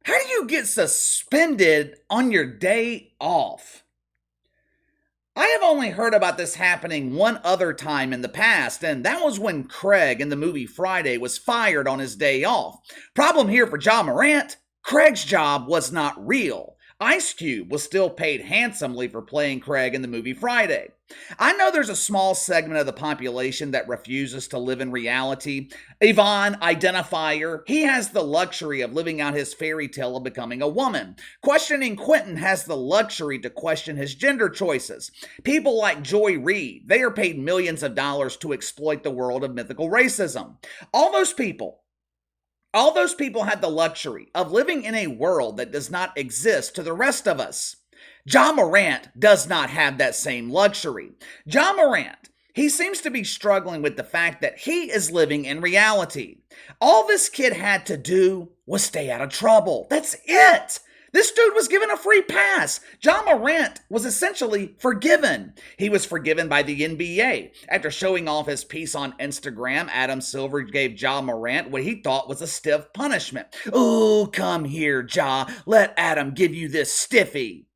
How do you get suspended on your day off? I have only heard about this happening one other time in the past, and that was when Craig in the movie Friday was fired on his day off. Problem here for Ja Morant: Craig's job was not real. Ice Cube was still paid handsomely for playing Craig in the movie Friday. I know there's a small segment of the population that refuses to live in reality. Yvonne, identifier, he has the luxury of living out his fairy tale of becoming a woman. Questioning Quentin has the luxury to question his gender choices. People like Joy Reid, they are paid millions of dollars to exploit the world of mythical racism. All those people all those people had the luxury of living in a world that does not exist to the rest of us. Ja Morant does not have that same luxury. Ja Morant, he seems to be struggling with the fact that he is living in reality. All this kid had to do was stay out of trouble. That's it. This dude was given a free pass. Ja Morant was essentially forgiven. He was forgiven by the NBA. After showing off his piece on Instagram, Adam Silver gave Ja Morant what he thought was a stiff punishment. Ooh, come here, Ja. Let Adam give you this stiffy.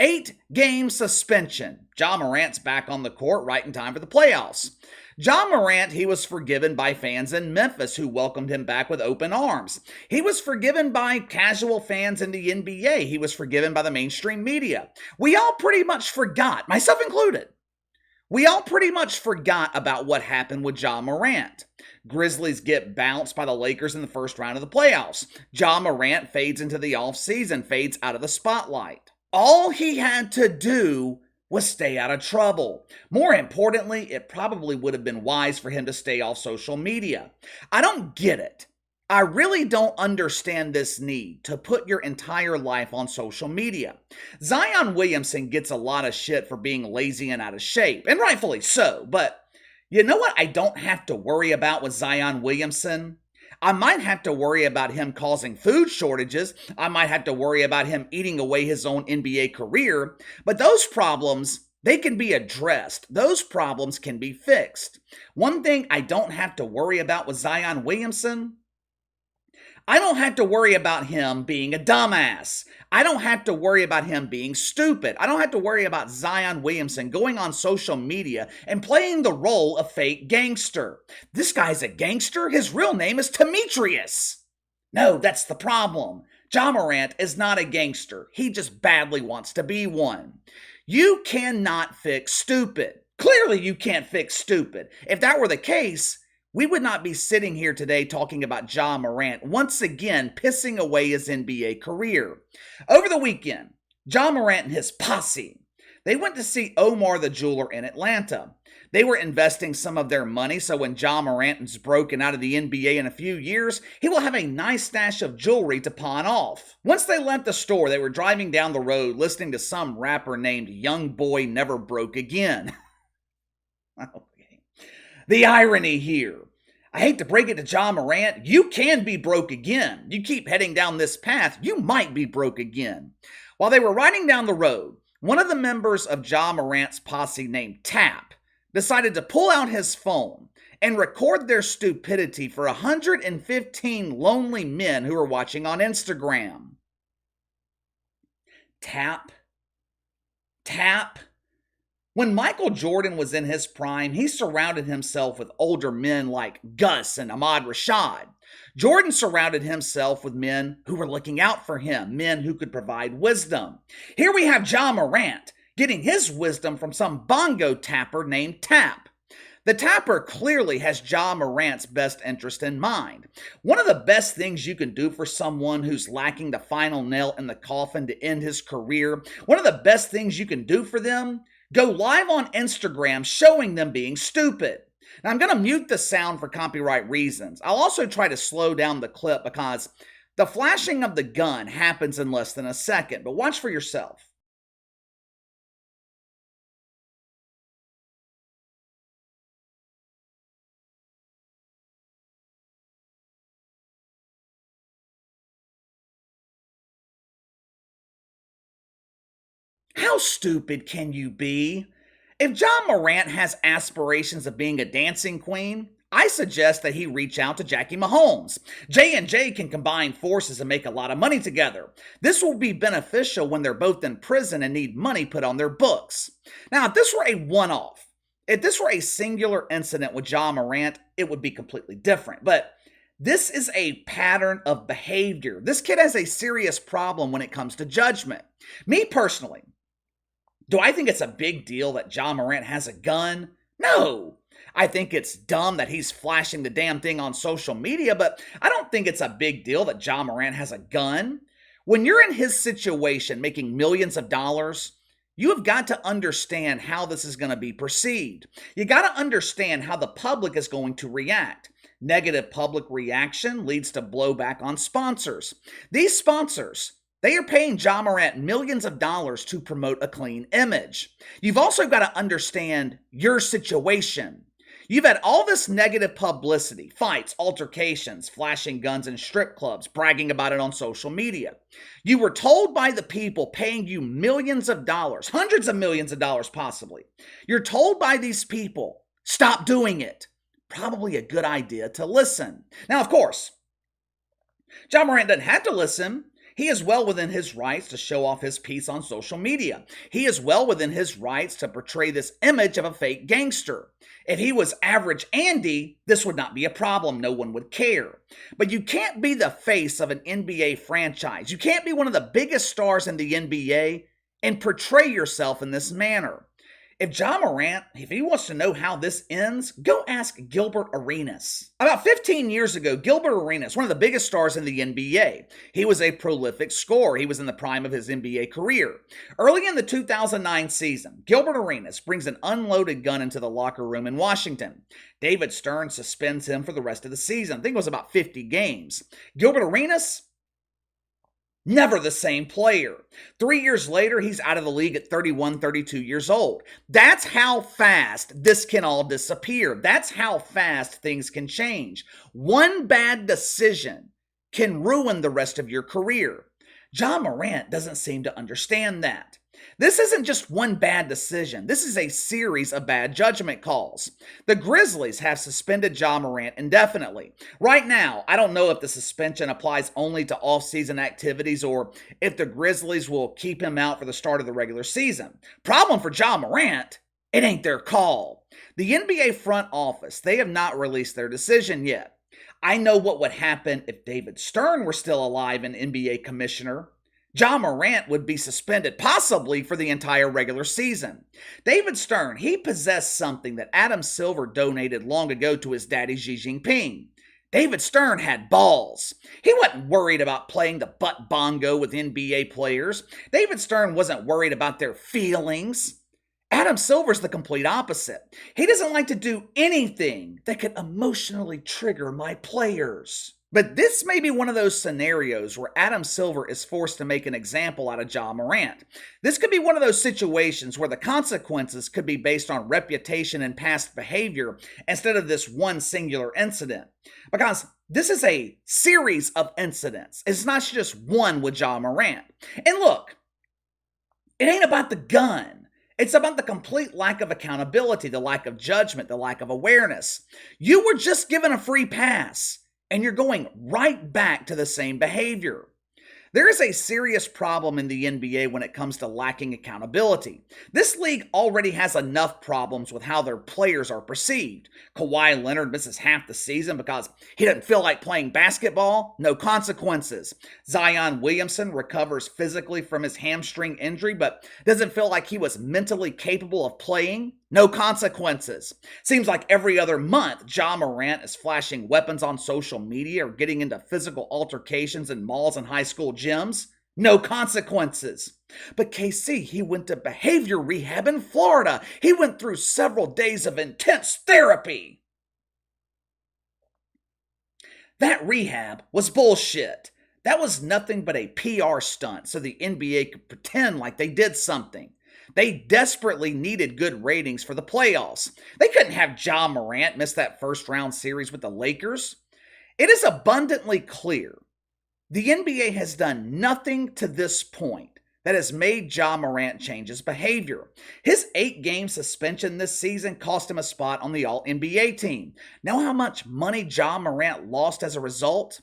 8-game suspension. Ja Morant's back on the court right in time for the playoffs. Ja Morant, he was forgiven by fans in Memphis who welcomed him back with open arms. He was forgiven by casual fans in the NBA. He was forgiven by the mainstream media. We all pretty much forgot, myself included. We all pretty much forgot about what happened with Ja Morant. Grizzlies get bounced by the Lakers in the first round of the playoffs. Ja Morant fades into the offseason, fades out of the spotlight. All he had to do was stay out of trouble. More importantly, it probably would have been wise for him to stay off social media. I don't get it. I really don't understand this need to put your entire life on social media. Zion Williamson gets a lot of shit for being lazy and out of shape, and rightfully so, but you know what I don't have to worry about with Zion Williamson? I might have to worry about him causing food shortages. I might have to worry about him eating away his own NBA career. But those problems, they can be addressed. Those problems can be fixed. One thing I don't have to worry about with Zion Williamson, I don't have to worry about him being a dumbass. I don't have to worry about him being stupid. I don't have to worry about Zion Williamson going on social media and playing the role of fake gangster. This guy's a gangster. His real name is Demetrius. No, that's the problem. Ja Morant is not a gangster. He just badly wants to be one. You cannot fix stupid. Clearly, you can't fix stupid. If that were the case, we would not be sitting here today talking about Ja Morant once again pissing away his NBA career. Over the weekend, Ja Morant and his posse, they went to see Omar the Jeweler in Atlanta. They were investing some of their money so when Ja Morant is broken out of the NBA in a few years, he will have a nice stash of jewelry to pawn off. Once they left the store, they were driving down the road listening to some rapper named Young Boy Never Broke Again. The irony here. I hate to break it to Ja Morant, you can be broke again. You keep heading down this path, you might be broke again. While they were riding down the road, one of the members of Ja Morant's posse named Tap decided to pull out his phone and record their stupidity for 115 lonely men who were watching on Instagram. Tap. When Michael Jordan was in his prime, he surrounded himself with older men like Gus and Ahmad Rashad. Jordan surrounded himself with men who were looking out for him, men who could provide wisdom. Here we have Ja Morant getting his wisdom from some bongo tapper named Tap. The tapper clearly has Ja Morant's best interest in mind. One of the best things you can do for someone who's lacking the final nail in the coffin to end his career, one of the best things you can do for them, go live on Instagram showing them being stupid. Now, I'm going to mute the sound for copyright reasons. I'll also try to slow down the clip because the flashing of the gun happens in less than a second, but watch for yourself. How stupid can you be? If Ja Morant has aspirations of being a dancing queen, I suggest that he reach out to Jackie Mahomes. J&J can combine forces and make a lot of money together. This will be beneficial when they're both in prison and need money put on their books. Now, if this were a one-off, if this were a singular incident with Ja Morant, it would be completely different. But this is a pattern of behavior. This kid has a serious problem when it comes to judgment. Me personally, do I think it's a big deal that Ja Morant has a gun? No. I think it's dumb that he's flashing the damn thing on social media, but I don't think it's a big deal that Ja Morant has a gun. When you're in his situation making millions of dollars, you have got to understand how this is going to be perceived. You got to understand how the public is going to react. Negative public reaction leads to blowback on sponsors. These sponsors, they are paying Ja Morant millions of dollars to promote a clean image. You've also got to understand your situation. You've had all this negative publicity, fights, altercations, flashing guns in strip clubs, bragging about it on social media. You were told by the people paying you millions of dollars, hundreds of millions of dollars possibly. You're told by these people, stop doing it. Probably a good idea to listen. Now, of course, Ja Morant doesn't have to listen. He is well within his rights to show off his piece on social media. He is well within his rights to portray this image of a fake gangster. If he was average Andy, this would not be a problem. No one would care. But you can't be the face of an NBA franchise. You can't be one of the biggest stars in the NBA and portray yourself in this manner. If Ja Morant, if he wants to know how this ends, go ask Gilbert Arenas. About 15 years ago, Gilbert Arenas, one of the biggest stars in the NBA, he was a prolific scorer. He was in the prime of his NBA career. Early in the 2009 season, Gilbert Arenas brings an unloaded gun into the locker room in Washington. David Stern suspends him for the rest of the season. I think it was about 50 games. Gilbert Arenas, never the same player. 3 years later, he's out of the league at 31, 32 years old. That's how fast this can all disappear. That's how fast things can change. One bad decision can ruin the rest of your career. Ja Morant doesn't seem to understand that. This isn't just one bad decision. This is a series of bad judgment calls. The Grizzlies have suspended Ja Morant indefinitely. Right now, I don't know if the suspension applies only to off-season activities or if the Grizzlies will keep him out for the start of the regular season. Problem for Ja Morant, it ain't their call. The NBA front office, they have not released their decision yet. I know what would happen if David Stern were still alive and NBA commissioner. Ja Morant would be suspended, possibly for the entire regular season. David Stern, he possessed something that Adam Silver donated long ago to his daddy Xi Jinping. David Stern had balls. He wasn't worried about playing the butt bongo with NBA players. David Stern wasn't worried about their feelings. Adam Silver's the complete opposite. He doesn't like to do anything that could emotionally trigger my players. But this may be one of those scenarios where Adam Silver is forced to make an example out of Ja Morant. This could be one of those situations where the consequences could be based on reputation and past behavior instead of this one singular incident. Because this is a series of incidents. It's not just one with Ja Morant. And look, it ain't about the gun. It's about the complete lack of accountability, the lack of judgment, the lack of awareness. You were just given a free pass, and you're going right back to the same behavior. There is a serious problem in the NBA when it comes to lacking accountability. This league already has enough problems with how their players are perceived. Kawhi Leonard misses half the season because he doesn't feel like playing basketball. No consequences. Zion Williamson recovers physically from his hamstring injury but doesn't feel like he was mentally capable of playing. No consequences. Seems like every other month, Ja Morant is flashing weapons on social media or getting into physical altercations in malls and high school gyms. No consequences. But KC, he went to behavior rehab in Florida. He went through several days of intense therapy. That rehab was bullshit. That was nothing but a PR stunt so the NBA could pretend like they did something. They desperately needed good ratings for the playoffs. They couldn't have Ja Morant miss that first round series with the Lakers. It is abundantly clear the NBA has done nothing to this point that has made Ja Morant change his behavior. His 8-game suspension this season cost him a spot on the All-NBA team. Know how much money Ja Morant lost as a result?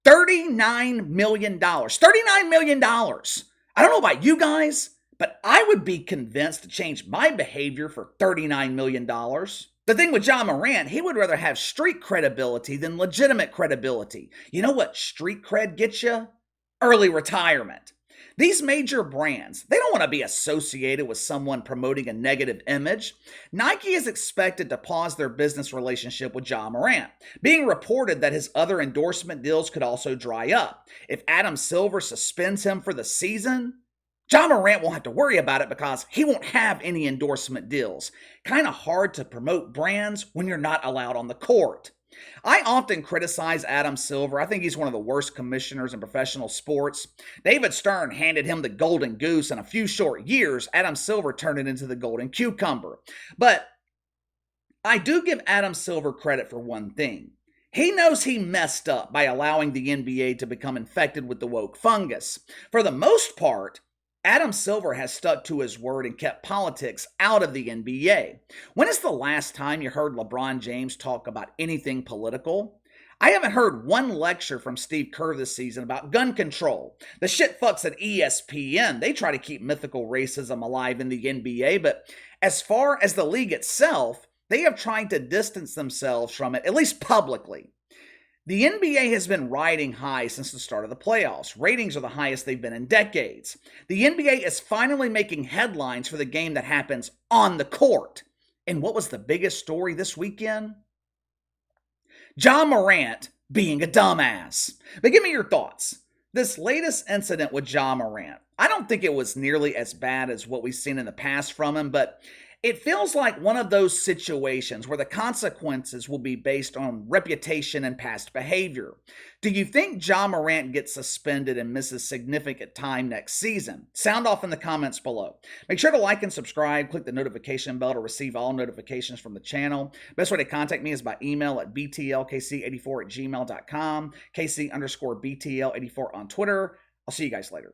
$39 million. $39 million. I don't know about you guys, but I would be convinced to change my behavior for $39 million. The thing with Ja Morant, he would rather have street credibility than legitimate credibility. You know what street cred gets you? Early retirement. These major brands, they don't want to be associated with someone promoting a negative image. Nike is expected to pause their business relationship with Ja Morant, being reported that his other endorsement deals could also dry up. If Adam Silver suspends him for the season, Ja Morant won't have to worry about it because he won't have any endorsement deals. Kind of hard to promote brands when you're not allowed on the court. I often criticize Adam Silver. I think he's one of the worst commissioners in professional sports. David Stern handed him the golden goose. In a few short years, Adam Silver turned it into the golden cucumber. But I do give Adam Silver credit for one thing. He knows he messed up by allowing the NBA to become infected with the woke fungus. For the most part, Adam Silver has stuck to his word and kept politics out of the NBA. When is the last time you heard LeBron James talk about anything political? I haven't heard one lecture from Steve Kerr this season about gun control. The shitfucks at ESPN, they try to keep mythical racism alive in the NBA, but as far as the league itself, they have tried to distance themselves from it, at least publicly. The NBA has been riding high since the start of the playoffs. Ratings are the highest they've been in decades. The NBA is finally making headlines for the game that happens on the court. And what was the biggest story this weekend? Ja Morant being a dumbass. But give me your thoughts. This latest incident with Ja Morant, I don't think it was nearly as bad as what we've seen in the past from him, but it feels like one of those situations where the consequences will be based on reputation and past behavior. Do you think Ja Morant gets suspended and misses significant time next season? Sound off in the comments below. Make sure to like and subscribe. Click the notification bell to receive all notifications from the channel. Best way to contact me is by email at btlkc84@gmail.com, kc_btl84 on Twitter. I'll see you guys later.